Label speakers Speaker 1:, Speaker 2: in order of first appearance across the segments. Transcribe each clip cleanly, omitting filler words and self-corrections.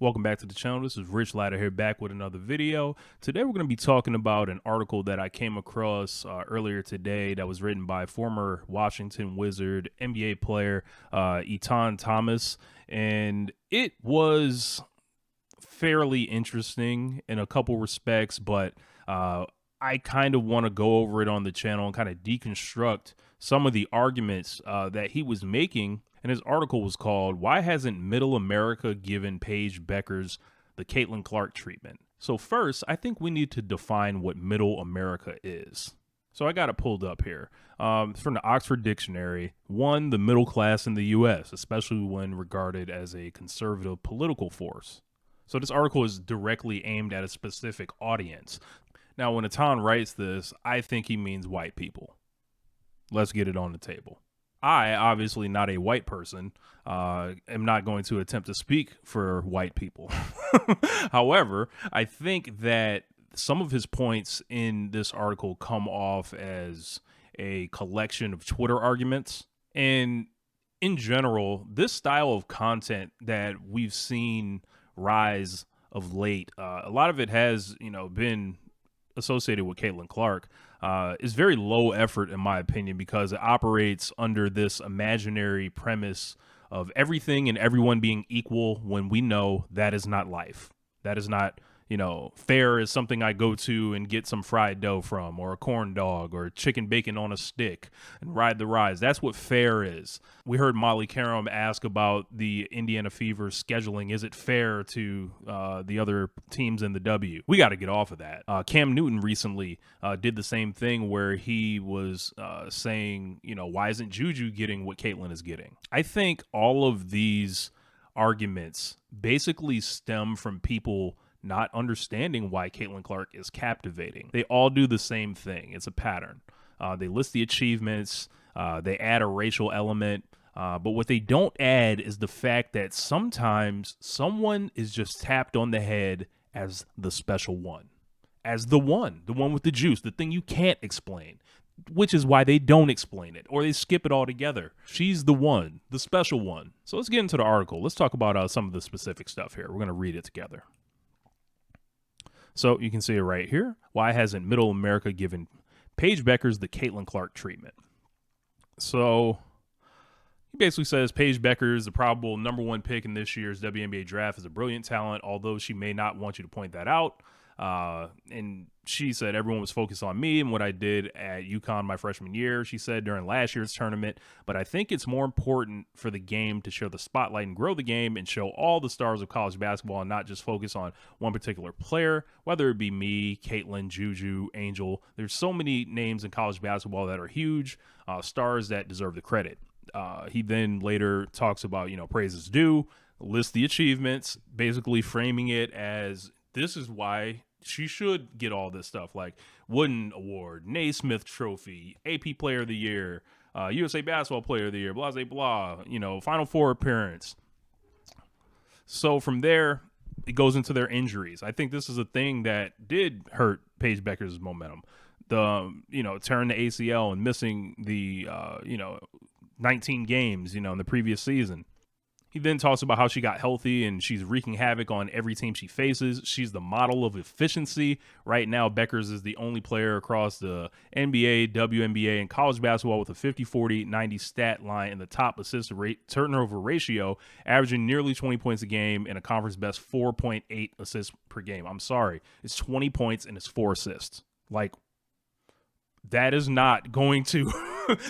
Speaker 1: Welcome back to the channel. This is Rich Latta here, back with another video. Today we're going to be talking about an article that I came across earlier today that was written by former Washington Wizard NBA player Etan Thomas, and it was fairly interesting in a couple respects, but I kind of want to go over it on the channel and kind of deconstruct some of the arguments that he was making. And his article was called, "Why Hasn't Middle America Given Paige Bueckers the Caitlin Clark Treatment?" So first, I think we need to define what Middle America is. So I got it pulled up here. It's from the Oxford Dictionary. One, the middle class in the U.S., especially when regarded as a conservative political force. So this article is directly aimed at a specific audience. Now, when Etan writes this, I think he means white people. Let's get it on the table. I, obviously not a white person, am not going to attempt to speak for white people. However, I think that some of his points in this article come off as a collection of Twitter arguments. And in general, this style of content that we've seen rise of late, a lot of it has, been associated with Caitlin Clark, is very low effort in my opinion, because it operates under this imaginary premise of everything and everyone being equal when we know that is not life. That is not, fair is something I go to and get some fried dough from, or a corn dog, or chicken bacon on a stick and ride the rides. That's what fair is. We heard Molly Karam ask about the Indiana Fever scheduling. Is it fair to the other teams in the W? We got to get off of that. Cam Newton recently did the same thing where he was saying, why isn't Juju getting what Caitlin is getting? I think all of these arguments basically stem from people not understanding why Caitlin Clark is captivating. They all do the same thing. It's a pattern. They list the achievements. They add a racial element. But what they don't add is the fact that sometimes someone is just tapped on the head as the special one, as the one with the juice, the thing you can't explain, which is why they don't explain it, or they skip it altogether. She's the one, the special one. So let's get into the article. Let's talk about some of the specific stuff here. We're going to read it together. So you can see it right here. Why hasn't Middle America given Paige Bueckers the Caitlin Clark treatment? So he basically says Paige Bueckers, the probable #1 pick in this year's WNBA draft, is a brilliant talent, although she may not want you to point that out. And she said everyone was focused on me and what I did at UConn my freshman year, she said during last year's tournament. But I think it's more important for the game to share the spotlight and grow the game and show all the stars of college basketball and not just focus on one particular player, whether it be me, Caitlin, Juju, Angel. There's so many names in college basketball that are huge, stars that deserve the credit. He then later talks about, praises due, lists the achievements, basically framing it as this is why she should get all this stuff, like Wooden Award, Naismith Trophy, AP Player of the Year, USA Basketball Player of the Year, blah, blah, blah, Final Four appearance. So from there, it goes into their injuries. I think this is a thing that did hurt Paige Bueckers' momentum. The, tearing the ACL and missing the, 19 games, in the previous season. He then talks about how she got healthy and she's wreaking havoc on every team she faces. She's the model of efficiency. Right now, Bueckers is the only player across the NBA, WNBA, and college basketball with a 50-40-90 stat line in the top assist rate turnover ratio, averaging nearly 20 points a game and a conference best 4.8 assists per game. I'm sorry. It's 20 points and it's 4 assists. Like, that is not going to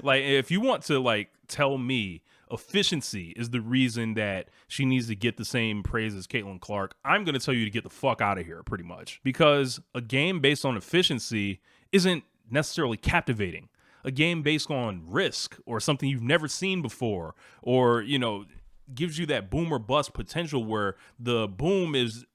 Speaker 1: like, if you want to tell me efficiency is the reason that she needs to get the same praise as Caitlin Clark, I'm going to tell you to get the fuck out of here, pretty much. Because a game based on efficiency isn't necessarily captivating. A game based on risk or something you've never seen before, or, gives you that boom or bust potential where the boom is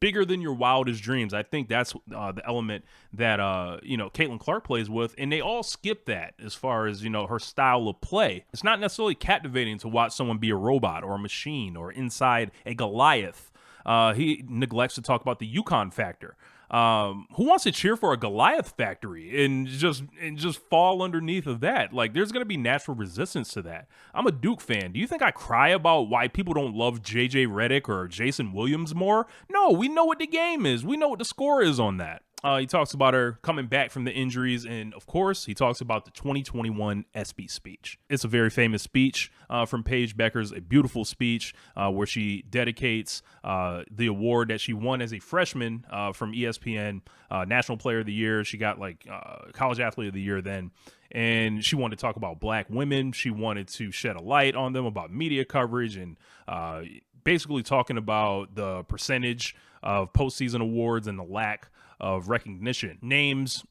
Speaker 1: bigger than your wildest dreams. I think that's the element that, Caitlin Clark plays with, and they all skip that as far as, her style of play. It's not necessarily captivating to watch someone be a robot or a machine or inside a Goliath. He neglects to talk about the UConn factor. Who wants to cheer for a Goliath factory and just fall underneath of that? Like, there's gonna be natural resistance to that. I'm a Duke fan. Do you think I cry about why people don't love JJ Redick or Jason Williams more? No, we know what the game is. We know what the score is on that. He talks about her coming back from the injuries, and of course, he talks about the 2021 ESPY speech. It's a very famous speech from Paige Bueckers, a beautiful speech where she dedicates the award that she won as a freshman from ESPN, National Player of the Year. She got College Athlete of the Year then. And she wanted to talk about black women. She wanted to shed a light on them, about media coverage, and basically talking about the percentage of postseason awards and the lack of recognition. Names,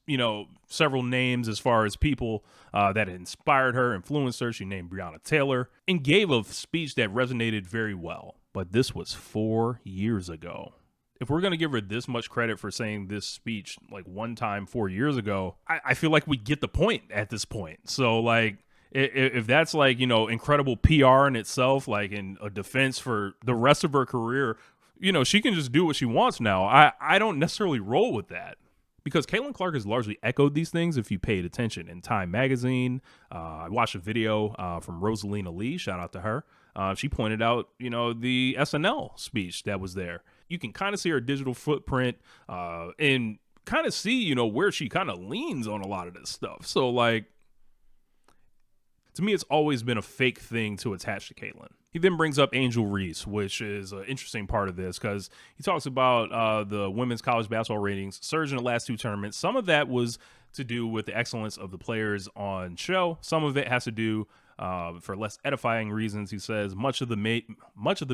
Speaker 1: several names as far as people that inspired her, influenced her. She named Breonna Taylor and gave a speech that resonated very well. But this was 4 years ago. If we're going to give her this much credit for saying this speech one time 4 years ago, I feel like we get the point at this point. So if that's incredible PR in itself, in a defense for the rest of her career, she can just do what she wants now. I don't necessarily roll with that, because Caitlin Clark has largely echoed these things if you paid attention. In Time Magazine, I watched a video from Rosalina Lee, shout out to her. She pointed out, the SNL speech that was there. You can kind of see her digital footprint and kind of see, where she kind of leans on a lot of this stuff. So, to me, it's always been a fake thing to attach to Caitlin. He then brings up Angel Reese, which is an interesting part of this, because he talks about the women's college basketball ratings surge in the last two tournaments. Some of that was to do with the excellence of the players on show. Some of it has to do for less edifying reasons. He says much of the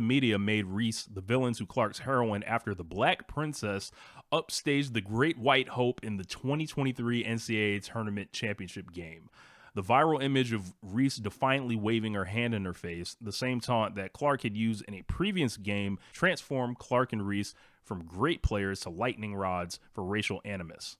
Speaker 1: media made Reese the villain to Clark's heroine after the Black Princess upstaged the Great White Hope in the 2023 NCAA Tournament Championship game. The viral image of Reese defiantly waving her hand in her face, the same taunt that Clark had used in a previous game, transformed Clark and Reese from great players to lightning rods for racial animus.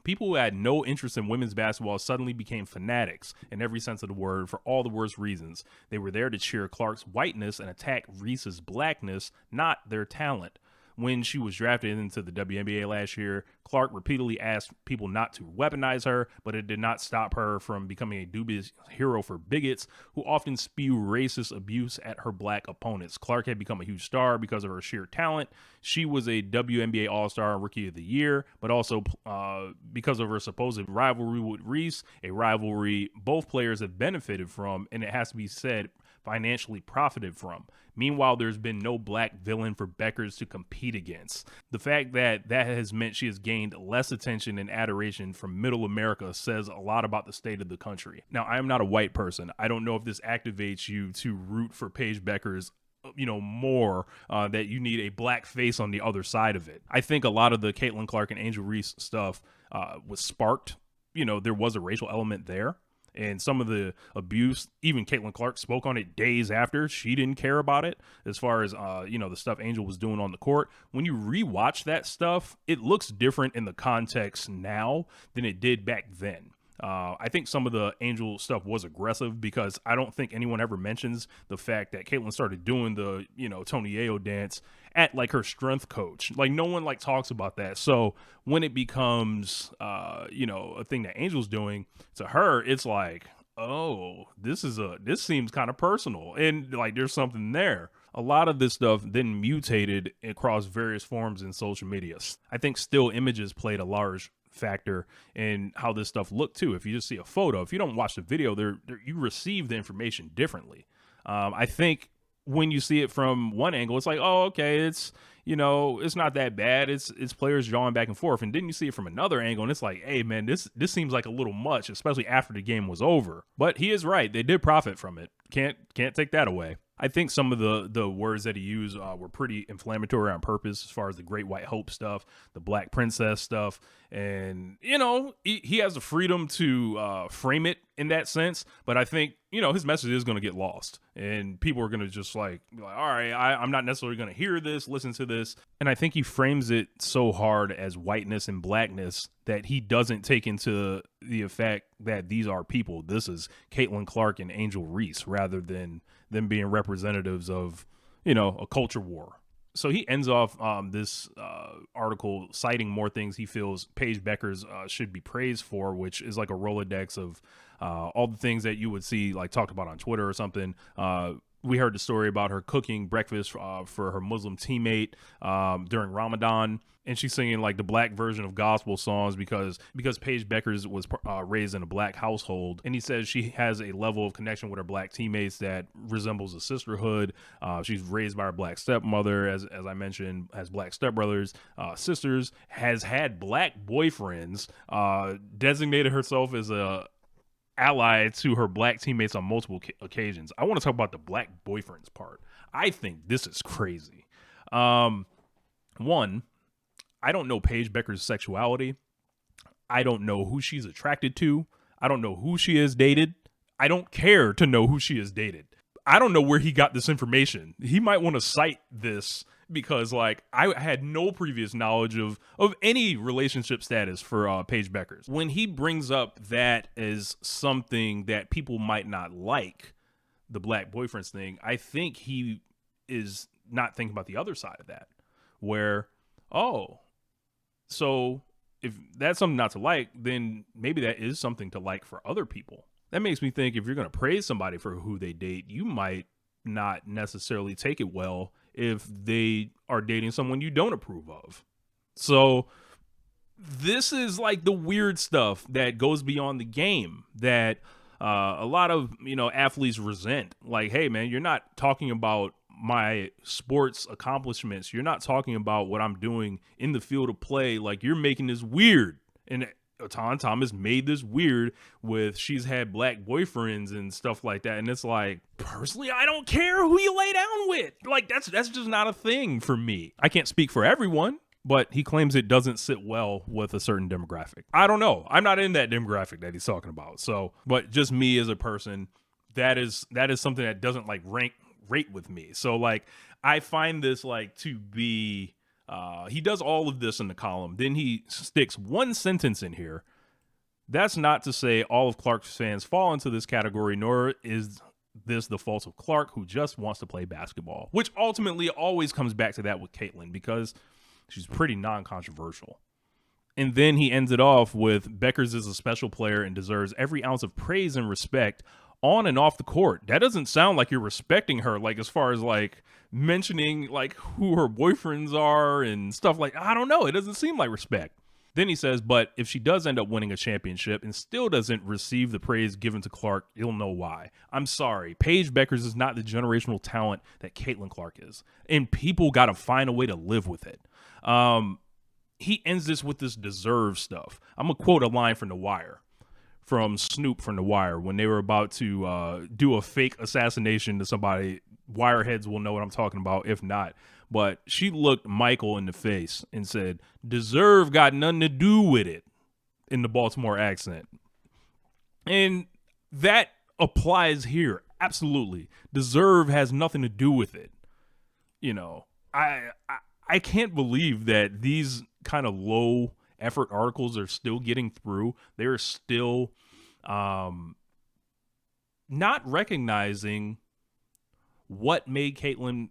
Speaker 1: People who had no interest in women's basketball suddenly became fanatics in every sense of the word for all the worst reasons. They were there to cheer Clark's whiteness and attack Reese's blackness, not their talent. When she was drafted into the WNBA last year, Clark repeatedly asked people not to weaponize her, but it did not stop her from becoming a dubious hero for bigots who often spew racist abuse at her black opponents. Clark had become a huge star because of her sheer talent. She was a WNBA All-Star and Rookie of the Year, but also because of her supposed rivalry with Reese, a rivalry both players have benefited from, and it has to be said, financially profited from. Meanwhile, there's been no black villain for Bueckers to compete against. The fact that has meant she has gained less attention and adoration from middle America says a lot about the state of the country. Now, I am not a white person. I don't know if this activates you to root for Paige Bueckers more, that you need a black face on the other side of it. I think a lot of the Caitlin Clark and Angel Reese stuff was sparked. There was a racial element there. And some of the abuse, even Caitlin Clark spoke on it days after. She didn't care about it as far as, the stuff Angel was doing on the court. When you rewatch that stuff, it looks different in the context now than it did back then. I think some of the Angel stuff was aggressive because I don't think anyone ever mentions the fact that Caitlin started doing the, Tony Ayo dance at her strength coach. No one talks about that. So when it becomes, a thing that Angel's doing to her, it's oh, this seems kind of personal. And there's something there. A lot of this stuff then mutated across various forms in social media. I think still images played a large factor in how this stuff looked too. If you just see a photo, if you don't watch the video, you receive the information differently. I think when you see it from one angle, it's oh, okay, it's it's not that bad. It's players drawing back and forth. And then you see it from another angle, and it's hey man, this seems like a little much, especially after the game was over. But he is right; they did profit from it. Can't take that away. I think some of the words that he used were pretty inflammatory on purpose, as far as the Great White Hope stuff, the Black Princess stuff. And, he has the freedom to frame it in that sense. But I think, his message is going to get lost. And people are going to just be all right, I'm not necessarily going to hear this, listen to this. And I think he frames it so hard as whiteness and blackness that he doesn't take into the effect that these are people. This is Caitlin Clark and Angel Reese, rather than them being representatives of, a culture war. So he ends off this article citing more things he feels Paige Bueckers should be praised for, which is like a Rolodex of all the things that you would see like talked about on Twitter or something. We heard the story about her cooking breakfast for her Muslim teammate during Ramadan. And she's singing like the black version of gospel songs because Paige Bueckers was raised in a black household. And he says she has a level of connection with her black teammates that resembles a sisterhood. She's raised by her black stepmother, as I mentioned, has black stepbrothers, sisters, has had black boyfriends, designated herself as a ally to her black teammates on multiple occasions. I want to talk about the black boyfriends part. I think this is crazy. One, I don't know Paige Bueckers' sexuality. I don't know who she's attracted to. I don't know who she has dated. I don't care to know who she has dated. I don't know where he got this information. He might want to cite this because, like, I had no previous knowledge of any relationship status for Paige Bueckers. When he brings up that as something that people might not like, the black boyfriends thing, I think he is not thinking about the other side of that, where, oh, so if that's something not to like, then maybe that is something to like for other people. That makes me think if you're going to praise somebody for who they date, you might not necessarily take it well if they are dating someone you don't approve of. So this is like the weird stuff that goes beyond the game that a lot of, athletes resent. Like, hey, man, you're not talking about my sports accomplishments. You're not talking about what I'm doing in the field of play. Like, you're making this weird. And Etan Thomas made this weird with she's had black boyfriends and stuff like that. And it's like, personally, I don't care who you lay down with. Like, that's just not a thing for me. I can't speak for everyone, but he claims it doesn't sit well with a certain demographic. I don't know. I'm not in that demographic that he's talking about. So, but just me as a person, that is something that doesn't like rate with me. So like, I find this like to be, he does all of this in the column. Then he sticks one sentence in here. That's not to say all of Clark's fans fall into this category, nor is this the fault of Clark, who just wants to play basketball, which ultimately always comes back to that with Caitlin because she's pretty non-controversial. And then he ends it off with Bueckers is a special player and deserves every ounce of praise and respect on and off the court. That doesn't sound like you're respecting her, like as far as like mentioning like who her boyfriends are and stuff like, I don't know. It doesn't seem like respect. Then he says, but if she does end up winning a championship and still doesn't receive the praise given to Clark, you'll know why. I'm sorry. Paige Bueckers is not the generational talent that Caitlin Clark is. And people got to find a way to live with it. He ends this with this deserve stuff. I'm going to quote a line from The Wire. From Snoop from The Wire when they were about to do a fake assassination to somebody. Wireheads will know what I'm talking about, if not. But she looked Michael in the face and said, deserve got nothing to do with it, in the Baltimore accent. And that applies here. Absolutely. Deserve has nothing to do with it. I can't believe that these kind of low effort articles are still getting through. They're still not recognizing what made Caitlin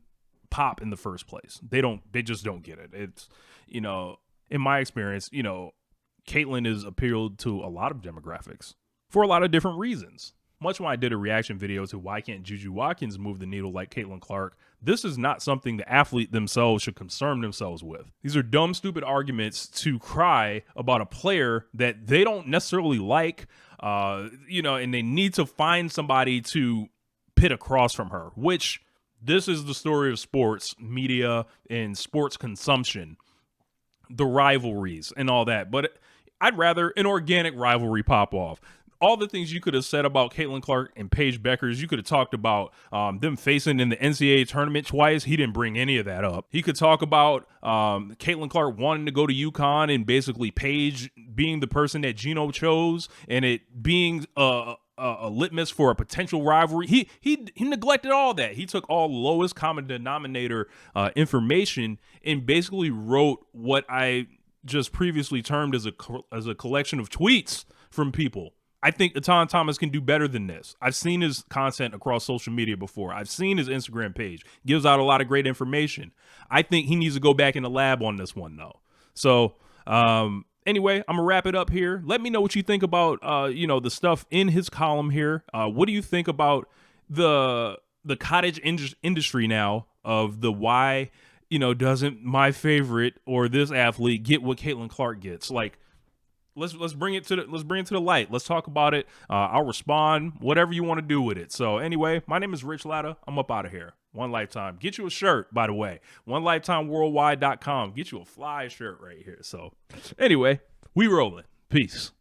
Speaker 1: pop in the first place. They just don't get it. It's, in my experience, Caitlin is appealed to a lot of demographics for a lot of different reasons. Much when I did a reaction video to why can't Juju Watkins move the needle like Caitlin Clark, this is not something the athlete themselves should concern themselves with. These are dumb, stupid arguments to cry about a player that they don't necessarily like, and they need to find somebody to pit across from her, which this is the story of sports, media, and sports consumption, the rivalries and all that. But I'd rather an organic rivalry pop off. All the things you could have said about Caitlin Clark and Paige Bueckers, you could have talked about them facing in the NCAA tournament twice. He didn't bring any of that up. He could talk about Caitlin Clark wanting to go to UConn and basically Paige being the person that Gino chose and it being a litmus for a potential rivalry. He neglected all that. He took all lowest common denominator information and basically wrote what I just previously termed as a collection of tweets from people. I think Etan Thomas can do better than this. I've seen his content across social media before. I've seen his Instagram page. Gives out a lot of great information. I think he needs to go back in the lab on this one, though. So, anyway, I'm going to wrap it up here. Let me know what you think about, the stuff in his column here. What do you think about the cottage industry now of the why, doesn't my favorite or this athlete get what Caitlin Clark gets? Like, let's bring it to the light. Let's talk about it. I'll respond, whatever you want to do with it. So anyway, my name is Rich Latta. I'm up out of here. One Lifetime. Get you a shirt, by the way. OneLifetimeWorldwide.com. Get you a fly shirt right here. So anyway, we rolling. Peace.